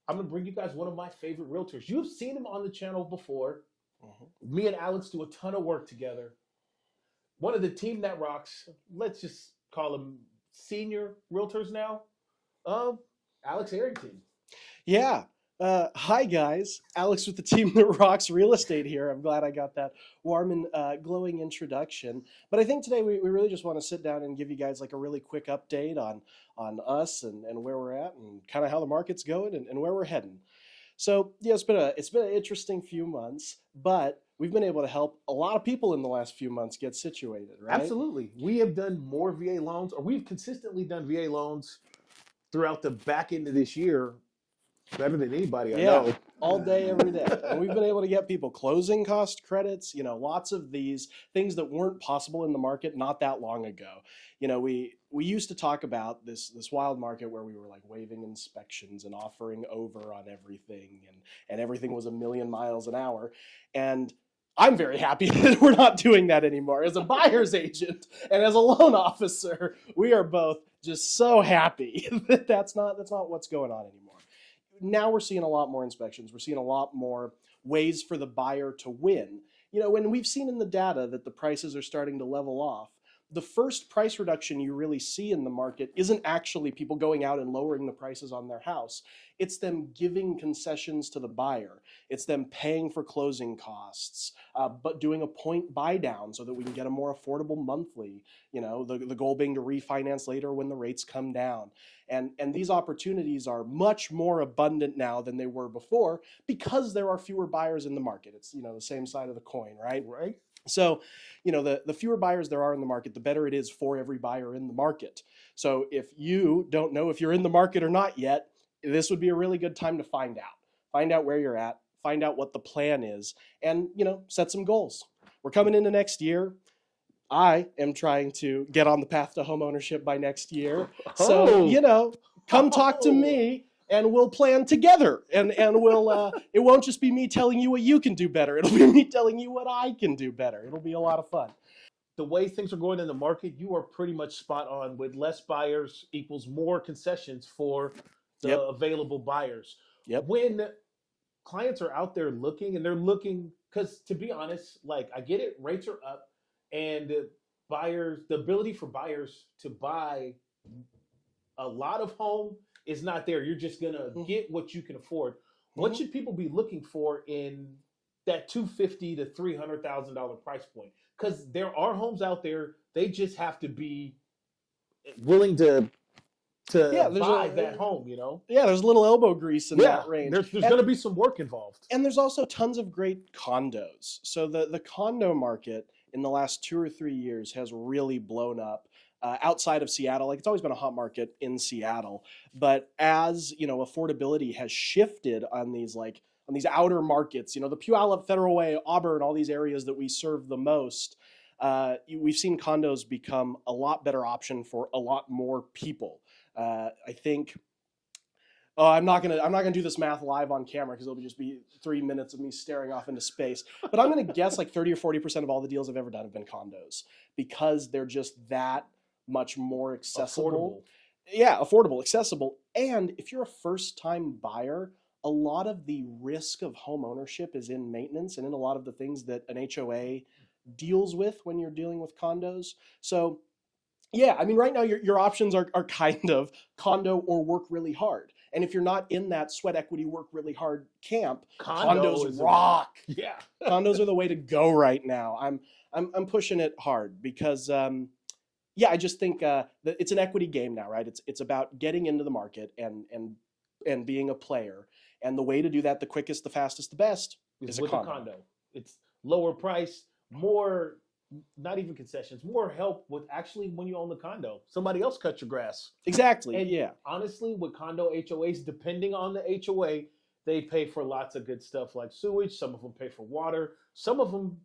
I'm going to bring you guys one of my favorite realtors. You've seen him on the channel before. Mm-hmm. Me and Alex do a ton of work together. One of the team that rocks, let's just call them senior realtors now, Alex Arrington. Yeah. Hi, guys. Alex with the team that rocks real estate here. I'm glad I got that warm and glowing introduction. But I think today we really just want to sit down and give you guys like a really quick update on us and where we're at and kind of how the market's going and where we're heading. So yeah, it's been an interesting few months, but we've been able to help a lot of people in the last few months get situated, right? Absolutely. We have done more VA loans, or we've consistently done VA loans throughout the back end of this year better than anybody I Yeah, know. all day, every day. And we've been able to get people closing cost credits, lots of these things that weren't possible in the market not that long ago. We used to talk about this wild market where we were like waiving inspections and offering over on everything and everything was a million miles an hour. And I'm very happy that we're not doing that anymore. As a buyer's agent and as a loan officer, we are both just so happy that that's not what's going on anymore. Now we're seeing a lot more inspections. We're seeing a lot more ways for the buyer to win. When we've seen in the data that the prices are starting to level off, the first price reduction you really see in the market isn't actually people going out and lowering the prices on their house. It's them giving concessions to the buyer. It's them paying for closing costs, but doing a point buy down so that we can get a more affordable monthly. The goal being to refinance later when the rates come down. And these opportunities are much more abundant now than they were before because there are fewer buyers in the market. It's the same side of the coin, right? Right? So, the fewer buyers there are in the market, the better it is for every buyer in the market. So if you don't know if you're in the market or not yet, this would be a really good time to find out. Find out where you're at, find out what the plan is, and, set some goals. We're coming into next year. I am trying to get on the path to home ownership by next year. So, come talk to me and we'll plan together. And we'll it won't just be me telling you what you can do better. It'll be me telling you what I can do better. It'll be a lot of fun. The way things are going in the market, you are pretty much spot on. With less buyers equals more concessions for the Yep. available buyers. Yep. When clients are out there looking and they're looking, because to be honest, like I get it, rates are up, and the ability for buyers to buy a lot of home is not there. You're just gonna get what you can afford. What should people be looking for in that $250,000 to $300,000 price point? Because there are homes out there, they just have to be willing to buy that home. Yeah, there's a little elbow grease in that range. There's going to be some work involved. And there's also tons of great condos. So the condo market in the last 2 or 3 years has really blown up. Outside of Seattle, like it's always been a hot market in Seattle, but as affordability has shifted on these outer markets, the Puyallup, Federal Way, Auburn, all these areas that we serve the most, we've seen condos become a lot better option for a lot more people. I think. Oh, I'm not gonna do this math live on camera because it'll just be 3 minutes of me staring off into space. But I'm gonna guess like 30 or 40% of all the deals I've ever done have been condos because they're just that much more accessible. Yeah, affordable, accessible. And if you're a first-time buyer, a lot of the risk of home ownership is in maintenance and in a lot of the things that an HOA deals with when you're dealing with condos. So yeah, I mean, right now your options are kind of condo or work really hard. And if you're not in that sweat equity work really hard camp, condos rock. Yeah. Condos are the way to go right now. I'm pushing it hard because yeah, I just think that it's an equity game now, right? It's about getting into the market and being a player. And the way to do that, the quickest, the fastest, the best, is a condo. It's lower price, more, not even concessions, more help with actually when you own the condo. Somebody else cut your grass. Exactly. And yeah. Honestly, with condo HOAs, depending on the HOA, they pay for lots of good stuff like sewage. Some of them pay for water. Some of them,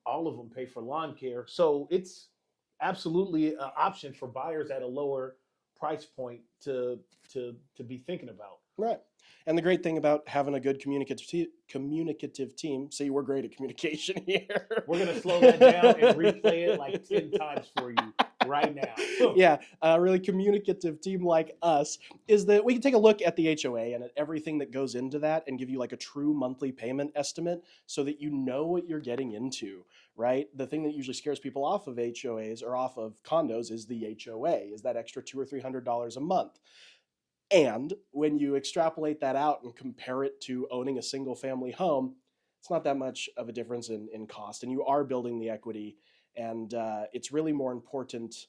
all of them pay for lawn care. So it's absolutely an option for buyers at a lower price point to be thinking about. Right. And the great thing about having a good communicative team, see, we're great at communication here. We're going to slow that down and replay it like 10 times for you. right now. Yeah, a really communicative team like us is that we can take a look at the HOA and at everything that goes into that and give you like a true monthly payment estimate so that you know what you're getting into, right? The thing that usually scares people off of HOAs or off of condos is the HOA, is that extra $200 or $300 a month. And when you extrapolate that out and compare it to owning a single family home, it's not that much of a difference in cost, and you are building the equity, and it's really more important.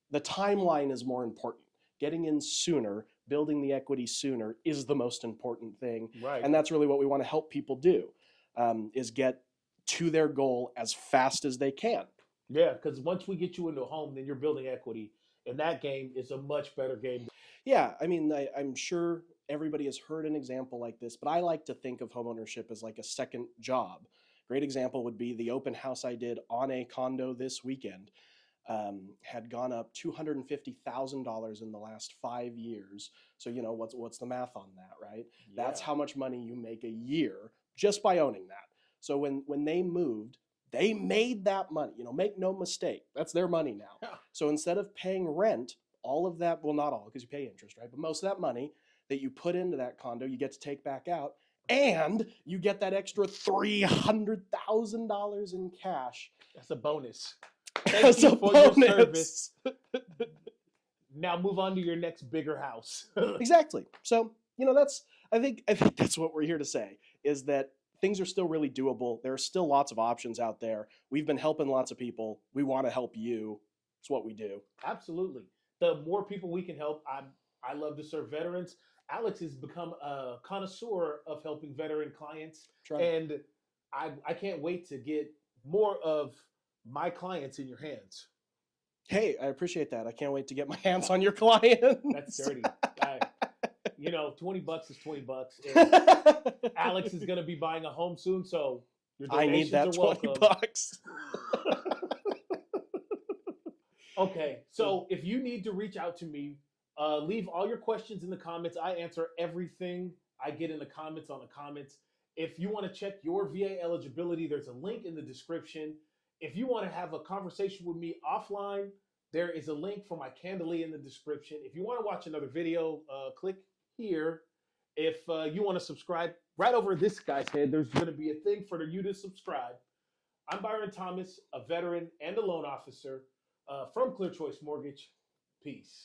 The timeline is more important. Getting in sooner, building the equity sooner is the most important thing. Right. And that's really what we want to help people do, is get to their goal as fast as they can. Yeah, because once we get you into a home, then you're building equity. And that game is a much better game. Yeah, I mean, I'm sure everybody has heard an example like this, but I like to think of homeownership as like a second job. Great example would be the open house I did on a condo this weekend. Had gone up $250,000 in the last 5 years. So you know what's the math on that, right? Yeah. That's how much money you make a year just by owning that. So when they moved, they made that money. You know, make no mistake, that's their money now. Yeah. So instead of paying rent, all of that, well, not all, because you pay interest, right? But most of that money that you put into that condo, you get to take back out, and you get that extra $300,000 in cash. That's a bonus. That's a bonus. Your service. Now move on to your next bigger house. Exactly. So, you know, I think that's what we're here to say, is that things are still really doable. There are still lots of options out there. We've been helping lots of people. We want to help you. It's what we do. Absolutely. The more people we can help, I love to serve veterans. Alex has become a connoisseur of helping veteran clients. And I can't wait to get more of my clients in your hands. Hey, I appreciate that. I can't wait to get my hands on your clients. That's dirty. You know, $20 is $20. Alex is going to be buying a home soon, so your donations I need that $20. Okay, so if you need to reach out to me, leave all your questions in the comments. I answer everything I get in the comments on the comments. If you want to check your VA eligibility, there's a link in the description. If you want to have a conversation with me offline, there is a link for my Candidly in the description. If you want to watch another video, click here. If you want to subscribe, right over this guy's head, there's going to be a thing for you to subscribe. I'm Byron Thomas, a veteran and a loan officer from Clear Choice Mortgage. Peace.